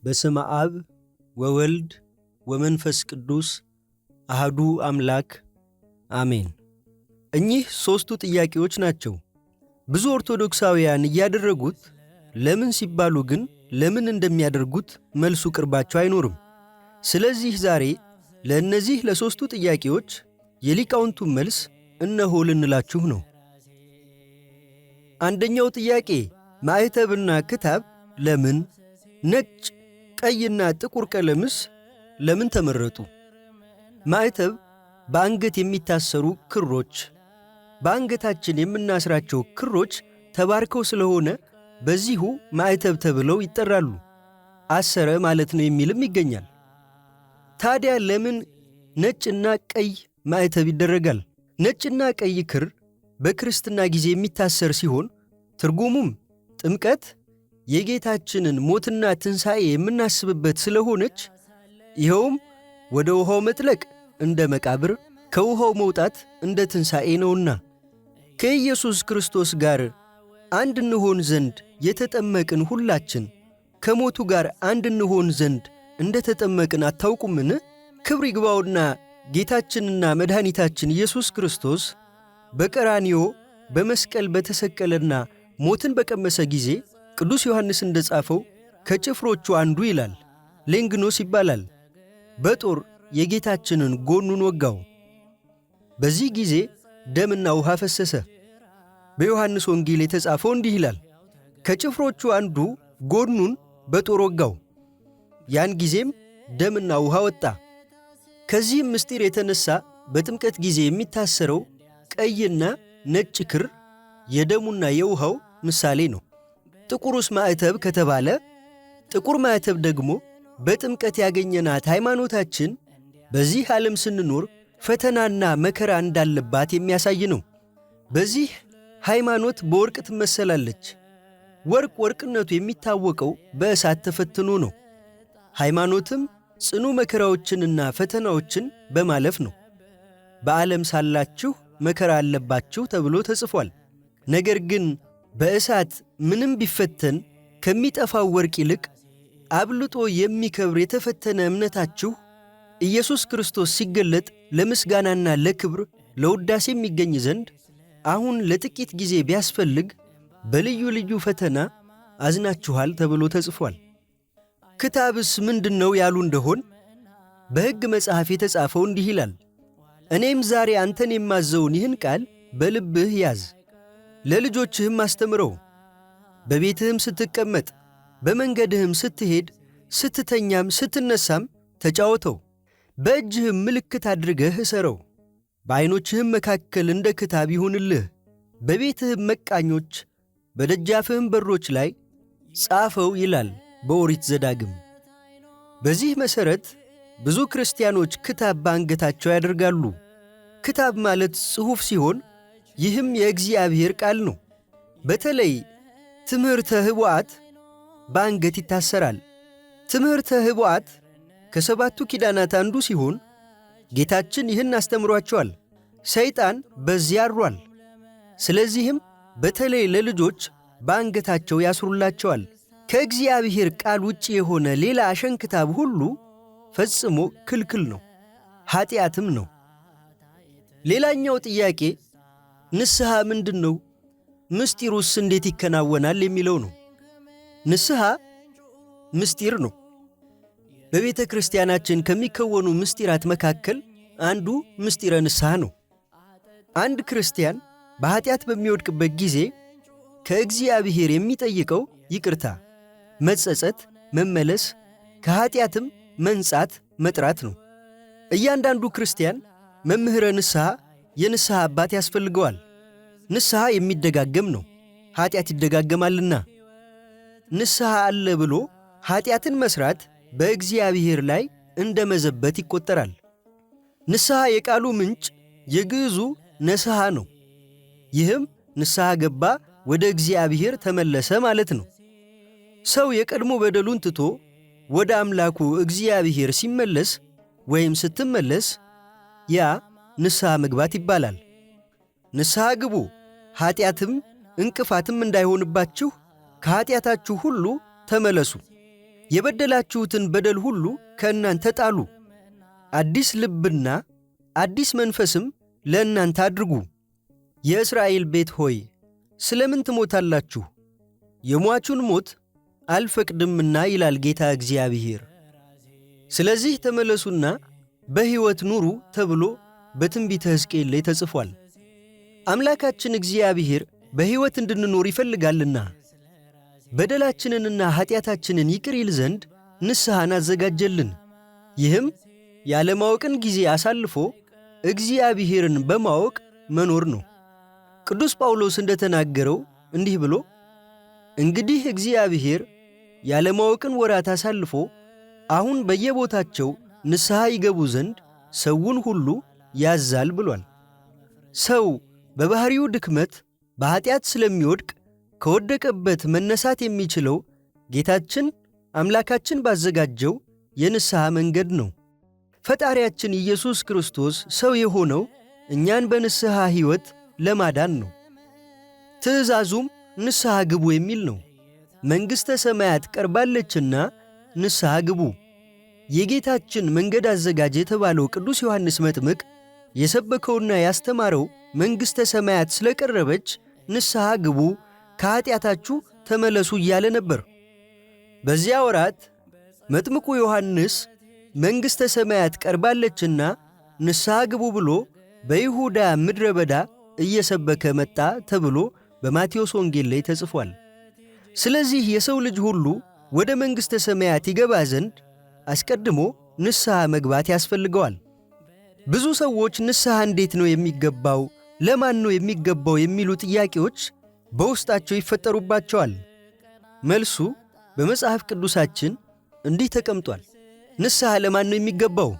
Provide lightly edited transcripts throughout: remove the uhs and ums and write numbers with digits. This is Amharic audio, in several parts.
በስመ አብ ወወልድ ወመንፈስ ቅዱስ አሃዱ አምላክ አሜን። እኚህ ሦስቱ ጥያቄዎች ናቸው። ብዙ ኦርቶዶክሳውያን እያደረጉት ለምን ሲባሉ ግን ለምን እንደሚያደርጉት መልሱ ቅርባቸው አይኖርም። ስለዚህ ዛሬ ለእነዚህ ለሦስቱ ጥያቄዎች የሊቃውንቱ መልስ እነሆ ልንላችሁ ነው። አንደኛው ጥያቄ ማዕተብና ክታብ ለምን? ነጭ፣ ቀይና ጥቁር ቀለምስ ለምን ተመረጡ? ማዕተብ በአንገት የሚታሰሩ ክሮች፣ በአንገታችን የምናስራቸው ክሮች ተባርከው ስለሆነ በዚሁ ማዕተብ ተብለው ይጠራሉ። አሰረ ማለት ነው የሚልም ይገኛል። ታዲያ ለምን ነጭና ቀይ ማዕተብ ይደረጋል? ነጭና ቀይ ክር በክርስትና ጊዜ የሚታሰር ሲሆን ትርጉሙም ጥምቀት የጌታችንን ሞትና ትንሣኤ የምናስብበት ስለሆነች ይኸውም ወደ ውሃው መጥለቅ እንደ መቃብር ከውሃው መውጣት እንደ ትንሣኤ ነውና ከኢየሱስ ክርስቶስ ጋር አንድ እንሆን ዘንድ የተጠመቅን ሁላችን ከሞቱ ጋር አንድ እንሆን ዘንድ እንደ ተጠመቅን አታውቁምን? ክብር ይግባውና ጌታችንና መድኃኒታችን ኢየሱስ ክርስቶስ በቀራንዮ በመስቀል በተሰቀለና ሞትን በቀመሰ ጊዜ ቅዱስ ዮሐንስ እንደ ጻፈው ከጭፍሮቹ አንዱ ይላል፣ ሌንግኖስ ይባላል፣ በጦር የጌታችንን ጎኑን ወጋው። በዚህ ጊዜ ደምና ውሃ ፈሰሰ። በዮሐንስ ወንጌል የተጻፈው እንዲህ ይላል፣ ከጭፍሮቹ አንዱ ጎኑን በጦር ወጋው፣ ያን ጊዜም ደምና ውሃ ወጣ። ከዚህም ምስጢር የተነሳ በጥምቀት ጊዜ የሚታሰረው ቀይና ነጭ ክር የደሙና የውሃው ምሳሌ ነው። ጥቁሩስ ማዕተብ ከተባለ ጥቁር ማዕተብ ደግሞ በጥምቀት ያገኘናት ሃይማኖታችን በዚህ ዓለም ስንኖር ፈተናና መከራ እንዳለባት የሚያሳይ ነው። በዚህ ሃይማኖት በወርቅ ትመሰላለች። ወርቅ ወርቅነቱ የሚታወቀው በእሳት ተፈትኖ ነው። ሃይማኖትም ጽኑ መከራዎችንና ፈተናዎችን በማለፍ ነው። በዓለም ሳላችሁ መከራ አለባችሁ ተብሎ ተጽፏል። ነገር ግን በእሳት ምንም ቢፈተን ከሚጠፋው ወርቅ ይልቅ አብልጦ የሚከብር የተፈተነ እምነታችሁ ኢየሱስ ክርስቶስ ሲገለጥ ለምስጋናና ለክብር ለውዳሴ የሚገኝ ዘንድ አሁን ለጥቂት ጊዜ ቢያስፈልግ በልዩ ልዩ ፈተና አዝናችኋል ተብሎ ተጽፏል። ክታብስ ምንድን ነው ያሉ እንደሆን በሕግ መጽሐፍ የተጻፈው እንዲህ ይላል፣ እኔም ዛሬ አንተን የማዘውን ይህን ቃል በልብህ ያዝ፣ ለልጆችህም አስተምረው፣ በቤትህም ስትቀመጥ፣ በመንገድህም ስትሄድ፣ ስትተኛም ስትነሳም ተጫወተው፣ በእጅህም ምልክት አድርገህ እሰረው፣ በዐይኖችህም መካከል እንደ ክታብ ይሁንልህ፣ በቤትህም መቃኞች በደጃፍህም በሮች ላይ ጻፈው ይላል በኦሪት ዘዳግም። በዚህ መሠረት ብዙ ክርስቲያኖች ክታብ በአንገታቸው ያደርጋሉ። ክታብ ማለት ጽሑፍ ሲሆን ይህም የእግዚአብሔር ቃል ነው። በተለይ ትምህርተ ኅቡዓት በአንገት ይታሰራል። ትምህርተ ኅቡዓት ከሰባቱ ኪዳናት አንዱ ሲሆን ጌታችን ይህን አስተምሯቸዋል። ሰይጣን በዚያ አድሯል። ስለዚህም በተለይ ለልጆች በአንገታቸው ያስሩላቸዋል። ከእግዚአብሔር ቃል ውጭ የሆነ ሌላ አሸንክታብ ሁሉ ፈጽሞ ክልክል ነው፣ ኀጢአትም ነው። ሌላኛው ጥያቄ ንስሐ ምንድን ነው? ምስጢሩስ እንዴት ይከናወናል የሚለው ነው። ንስሐ ምስጢር ነው። በቤተ ክርስቲያናችን ከሚከወኑ ምስጢራት መካከል አንዱ ምስጢረ ንስሐ ነው። አንድ ክርስቲያን በኀጢአት በሚወድቅበት ጊዜ ከእግዚአብሔር የሚጠይቀው ይቅርታ፣ መጸጸት፣ መመለስ፣ ከኀጢአትም መንጻት፣ መጥራት ነው። እያንዳንዱ ክርስቲያን መምህረ ንስሐ፣ የንስሐ አባት ያስፈልገዋል። ንስሐ የሚደጋገም ነው፣ ኀጢአት ይደጋገማልና። ንስሐ አለ ብሎ ኀጢአትን መሥራት በእግዚአብሔር ላይ እንደ መዘበት ይቈጠራል። ንስሐ የቃሉ ምንጭ የግዕዙ ነስሐ ነው። ይህም ንስሐ ገባ፣ ወደ እግዚአብሔር ተመለሰ ማለት ነው። ሰው የቀድሞ በደሉን ትቶ ወደ አምላኩ እግዚአብሔር ሲመለስ ወይም ስትመለስ ያ ንስሐ መግባት ይባላል። ንስሐ ግቡ፣ ኀጢአትም እንቅፋትም እንዳይሆንባችሁ ከኀጢአታችሁ ሁሉ ተመለሱ። የበደላችሁትን በደል ሁሉ ከእናንተ ጣሉ፣ አዲስ ልብና አዲስ መንፈስም ለእናንተ አድርጉ። የእስራኤል ቤት ሆይ ስለምን ትሞታላችሁ? የሟቹን ሞት አልፈቅድምና ይላል ጌታ እግዚአብሔር። ስለዚህ ተመለሱና በሕይወት ኑሩ ተብሎ በትንቢተ ሕዝቅኤል ላይ ተጽፏል። አምላካችን እግዚአብሔር በሕይወት እንድንኖር ይፈልጋልና በደላችንንና ኀጢአታችንን ይቅር ይል ዘንድ ንስሐን አዘጋጀልን። ይህም ያለማወቅን ጊዜ አሳልፎ እግዚአብሔርን በማወቅ መኖር ነው። ቅዱስ ጳውሎስ እንደተናገረው እንዲህ ብሎ እንግዲህ እግዚአብሔር ያለማወቅን ወራት አሳልፎ አሁን በየቦታቸው ንስሐ ይገቡ ዘንድ ሰውን ሁሉ ያዛል ብሏል። ሰው በባሕሪው ድክመት በኀጢአት ስለሚወድቅ ከወደቀበት መነሳት የሚችለው ጌታችን አምላካችን ባዘጋጀው የንስሐ መንገድ ነው። ፈጣሪያችን ኢየሱስ ክርስቶስ ሰው የሆነው እኛን በንስሐ ሕይወት ለማዳን ነው። ትእዛዙም ንስሐ ግቡ የሚል ነው። መንግሥተ ሰማያት ቀርባለችና ንስሐ ግቡ። የጌታችን መንገድ አዘጋጅ የተባለው ቅዱስ ዮሐንስ መጥምቅ የሰበከውና ያስተማረው መንግሥተ ሰማያት ስለቀረበች ንስሐ ግቡ፣ ከኀጢአታችሁ ተመለሱ እያለ ነበር። በዚያ ወራት መጥምቁ ዮሐንስ መንግሥተ ሰማያት ቀርባለችና ንስሐ ግቡ ብሎ በይሁዳ ምድረ በዳ እየሰበከ መጣ ተብሎ በማቴዎስ ወንጌል ላይ ተጽፏል። ስለዚህ የሰው ልጅ ሁሉ ወደ መንግሥተ ሰማያት ይገባ ዘንድ አስቀድሞ ንስሐ መግባት ያስፈልገዋል። ብዙ ሰዎች ንስሐ እንዴት ነው የሚገባው፣ ለማን ነው የሚገባው የሚሉ ጥያቄዎች በውስጣቸው ይፈጠሩባቸዋል። መልሱ በመጽሐፍ ቅዱሳችን እንዲህ ተቀምጧል። ንስሐ ለማን ነው የሚገባው?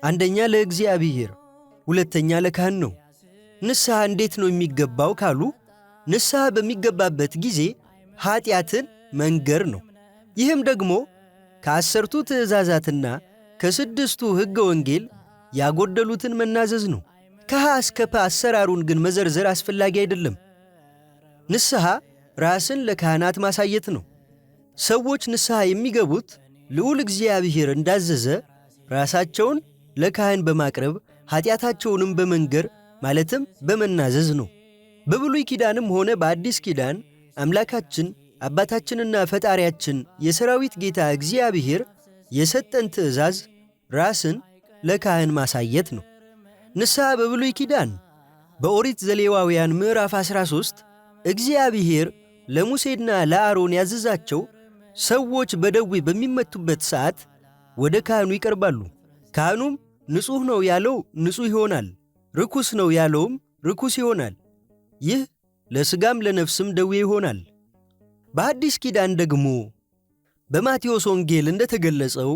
አንደኛ ለእግዚአብሔር፣ ሁለተኛ ለካህን ነው። ንስሐ እንዴት ነው የሚገባው ካሉ ንስሐ በሚገባበት ጊዜ ኀጢአትን መንገር ነው። ይህም ደግሞ ከ10ቱ ትእዛዛትና ከ6ቱ ሕገ ወንጌል ያጎደሉትን መናዘዝ ነው። ከሀ እስከ ፐ አሰራሩን ግን መዘርዘር አስፈላጊ አይደለም። ንስሐ ራስን ለካህናት ማሳየት ነው። ሰዎች ንስሐ የሚገቡት ልዑል እግዚአብሔር እንዳዘዘ ራሳቸውን ለካህን በማቅረብ ኀጢአታቸውንም በመንገር ማለትም በመናዘዝ ነው። በብሉይ ኪዳንም ሆነ በአዲስ ኪዳን አምላካችን አባታችንና ፈጣሪያችን የሰራዊት ጌታ እግዚአብሔር የሰጠን ትእዛዝ ራስን ለካህን ማሳየት ነው። ንስሐ በብሉይ ኪዳን በኦሪት ዘሌዋውያን ምዕራፍ 13 እግዚአብሔር ለሙሴና ለአሮን ያዘዛቸው ሰዎች በደዌ በሚመቱበት ሰዓት ወደ ካህኑ ይቀርባሉ። ካህኑም ንጹሕ ነው ያለው ንጹሕ ይሆናል፣ ርኩስ ነው ያለውም ርኩስ ይሆናል። ይህ ለሥጋም ለነፍስም ደዌ ይሆናል። በአዲስ ኪዳን ደግሞ በማቴዎስ ወንጌል እንደተገለጸው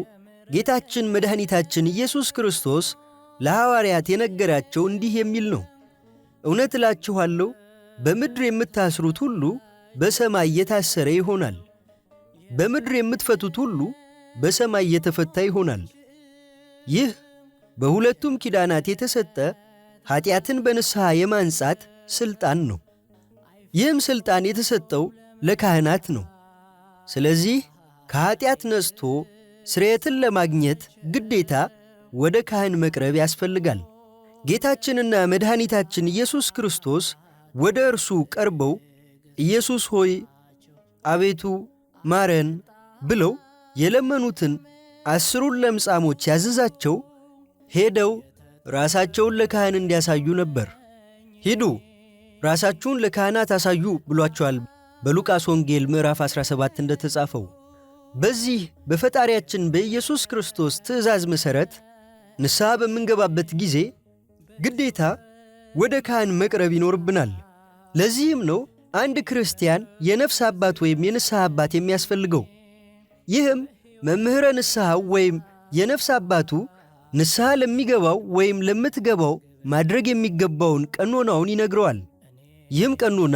ጌታችን መድኃኒታችን ኢየሱስ ክርስቶስ ለሐዋርያት የነገራቸው እንዲህ የሚል ነው። እውነት እላችኋለሁ በምድር የምታስሩት ሁሉ በሰማይ የታሰረ ይሆናል፣ በምድር የምትፈቱት ሁሉ በሰማይ የተፈታ ይሆናል። ይህ በሁለቱም ኪዳናት የተሰጠ ኀጢአትን በንስሐ የማንጻት ሥልጣን ነው። ይህም ሥልጣን የተሰጠው ለካህናት ነው። ስለዚህ ከኀጢአት ነጽቶ ስርየትን ለማግኘት ግዴታ ወደ ካህን መቅረብ ያስፈልጋል። ጌታችንና መድኃኒታችን ኢየሱስ ክርስቶስ ወደ እርሱ ቀርበው ኢየሱስ ሆይ አቤቱ ማረን ብለው የለመኑትን 10ሩን ለምጻሞች ያዘዛቸው ሄደው ራሳቸውን ለካህን እንዲያሳዩ ነበር። ሂዱ ራሳችሁን ለካህናት አሳዩ ብሏቸዋል። በሉቃስ ወንጌል ምዕራፍ 17 እንደተጻፈው በዚህ በፈጣሪያችን በኢየሱስ ክርስቶስ ትእዛዝ መሠረት ንስሐ በምንገባበት ጊዜ ግዴታ ወደ ካህን መቅረብ ይኖርብናል። ለዚህም ነው አንድ ክርስቲያን የነፍስ አባት ወይም የንስሐ አባት የሚያስፈልገው። ይህም መምህረ ንስሐው ወይም የነፍስ አባቱ ንስሐ ለሚገባው ወይም ለምትገባው ማድረግ የሚገባውን ቀኖናውን ይነግረዋል። ይህም ቀኖና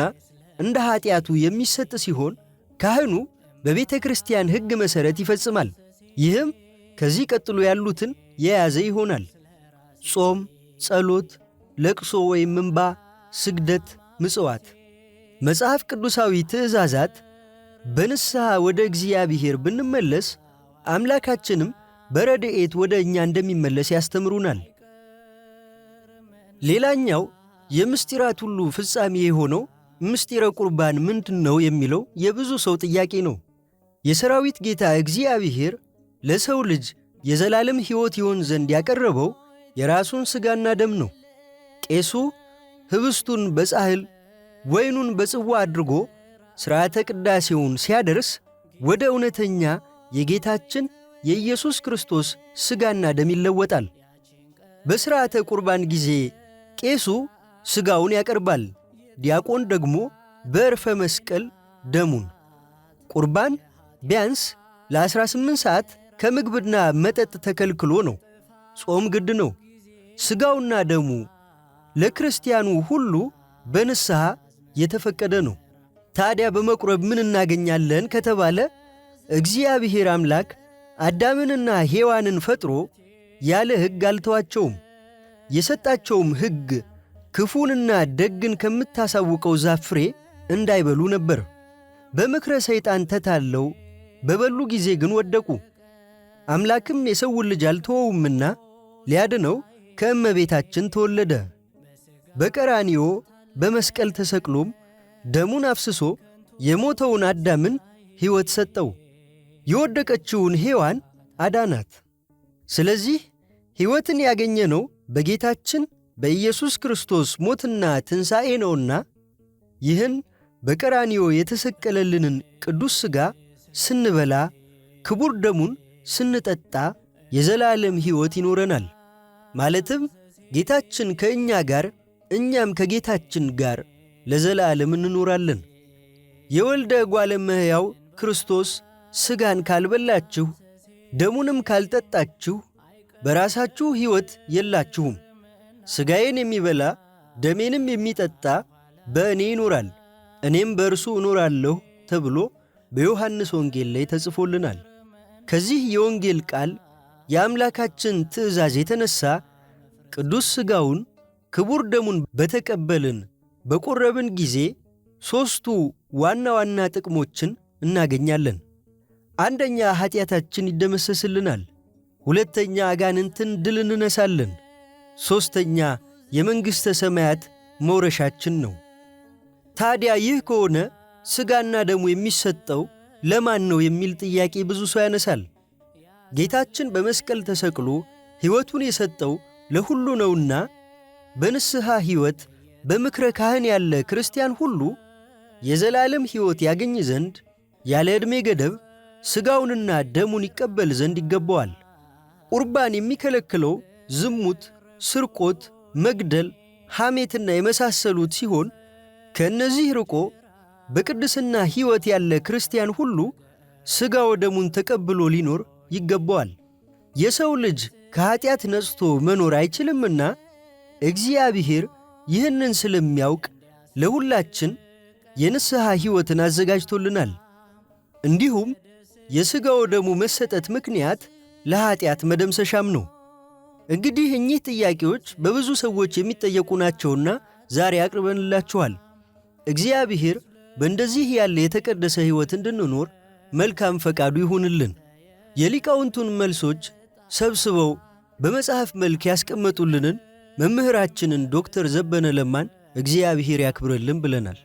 እንደ ኀጢአቱ የሚሰጥ ሲሆን ካህኑ በቤተ ክርስቲያን ሕግ መሠረት ይፈጽማል። ይህም ከዚህ ቀጥሎ ያሉትን የያዘ ይሆናል። ጾም፣ ጸሎት፣ ለቅሶ ወይም እንባ፣ ስግደት፣ ምጽዋት። መጽሐፍ ቅዱሳዊ ትእዛዛት በንስሐ ወደ እግዚአብሔር ብንመለስ አምላካችንም በረድኤት ወደ እኛ እንደሚመለስ ያስተምሩናል። ሌላኛው የምስጢራት ሁሉ ፍጻሜ የሆነው ምስጢረ ቁርባን ምንድን ነው የሚለው የብዙ ሰው ጥያቄ ነው። የሰራዊት ጌታ እግዚአብሔር ለሰው ልጅ የዘላለም ሕይወት ይሆን ዘንድ ያቀረበው የራሱን ሥጋና ደም ነው። ቄሱ ኅብስቱን በጻሕል ወይኑን በጽዋ አድርጎ ሥርዓተ ቅዳሴውን ሲያደርስ ወደ እውነተኛ የጌታችን የኢየሱስ ክርስቶስ ሥጋና ደም ይለወጣል። በሥርዓተ ቁርባን ጊዜ ቄሱ ሥጋውን ያቀርባል፣ ዲያቆን ደግሞ በዕርፈ መስቀል ደሙን። ቁርባን ቢያንስ ለ18 ሰዓት ከምግብና መጠጥ ተከልክሎ ነው። ጾም ግድ ነው። ሥጋውና ደሙ ለክርስቲያኑ ሁሉ በንስሐ የተፈቀደ ነው። ታዲያ በመቁረብ ምን እናገኛለን ከተባለ እግዚአብሔር አምላክ አዳምንና ሔዋንን ፈጥሮ ያለ ሕግ አልተዋቸውም። የሰጣቸውም ሕግ ክፉንና ደግን ከምታሳውቀው ዛፍ ፍሬ እንዳይበሉ ነበር። በምክረ ሰይጣን ተታለው በበሉ ጊዜ ግን ወደቁ። አምላክም የሰውን ልጅ አልተወውምና ሊያድነው ከእመቤታችን ተወለደ። በቀራንዮ በመስቀል ተሰቅሎም ደሙን አፍስሶ የሞተውን አዳምን ሕይወት ሰጠው፣ የወደቀችውን ሔዋን አዳናት። ስለዚህ ሕይወትን ያገኘነው በጌታችን በኢየሱስ ክርስቶስ ሞትና ትንሣኤ ነውና ይህን በቀራንዮ የተሰቀለልንን ቅዱስ ሥጋ ስንበላ ክቡር ደሙን ስንጠጣ የዘላለም ሕይወት ይኖረናል። ማለትም ጌታችን ከእኛ ጋር እኛም ከጌታችን ጋር ለዘላለም እንኖራለን። የወልደ እጓለ እመሕያው ክርስቶስ ሥጋን ካልበላችሁ ደሙንም ካልጠጣችሁ በራሳችሁ ሕይወት የላችሁም። ሥጋዬን የሚበላ ደሜንም የሚጠጣ በእኔ ይኖራል፣ እኔም በእርሱ እኖራለሁ ተብሎ በዮሐንስ ወንጌል ላይ ተጽፎልናል። ከዚህ የወንጌል ቃል የአምላካችን ትእዛዝ የተነሣ ቅዱስ ሥጋውን ክቡር ደሙን በተቀበልን በቆረብን ጊዜ ሦስቱ ዋና ዋና ጥቅሞችን እናገኛለን። አንደኛ ኀጢአታችን ይደመሰስልናል። ሁለተኛ አጋንንትን ድል እንነሳለን። ሦስተኛ የመንግሥተ ሰማያት መውረሻችን ነው። ታዲያ ይህ ከሆነ ሥጋና ደሙ የሚሰጠው ለማን ነው የሚል ጥያቄ ብዙ ሰው ያነሳል። ጌታችን በመስቀል ተሰቅሎ ሕይወቱን የሰጠው ለሁሉ ነውና በንስሐ ሕይወት በምክረ ካህን ያለ ክርስቲያን ሁሉ የዘላለም ሕይወት ያገኝ ዘንድ ያለ ዕድሜ ገደብ ሥጋውንና ደሙን ይቀበል ዘንድ ይገባዋል። ቁርባን የሚከለክለው ዝሙት፣ ስርቆት፣ መግደል፣ ሐሜትና የመሳሰሉት ሲሆን ከእነዚህ ርቆ በቅድስና ሕይወት ያለ ክርስቲያን ሁሉ ሥጋ ወደሙን ተቀብሎ ሊኖር ይገባዋል። የሰው ልጅ ከኀጢአት ነጽቶ መኖር አይችልምና እግዚአብሔር ይህንን ስለሚያውቅ ለሁላችን የንስሐ ሕይወትን አዘጋጅቶልናል። እንዲሁም የሥጋ ወደሙ መሰጠት ምክንያት ለኀጢአት መደምሰሻም ነው። እንግዲህ እኚህ ጥያቄዎች በብዙ ሰዎች የሚጠየቁ ናቸውና ዛሬ አቅርበንላችኋል። እግዚአብሔር በእንደዚህ ያለ የተቀደሰ ሕይወት እንድንኖር መልካም ፈቃዱ ይሁንልን። የሊቃውንቱን መልሶች ሰብስበው በመጽሐፍ መልክ ያስቀመጡልንን መምህራችንን ዶክተር ዘበነ ለማን እግዚአብሔር ያክብርልን ብለናል።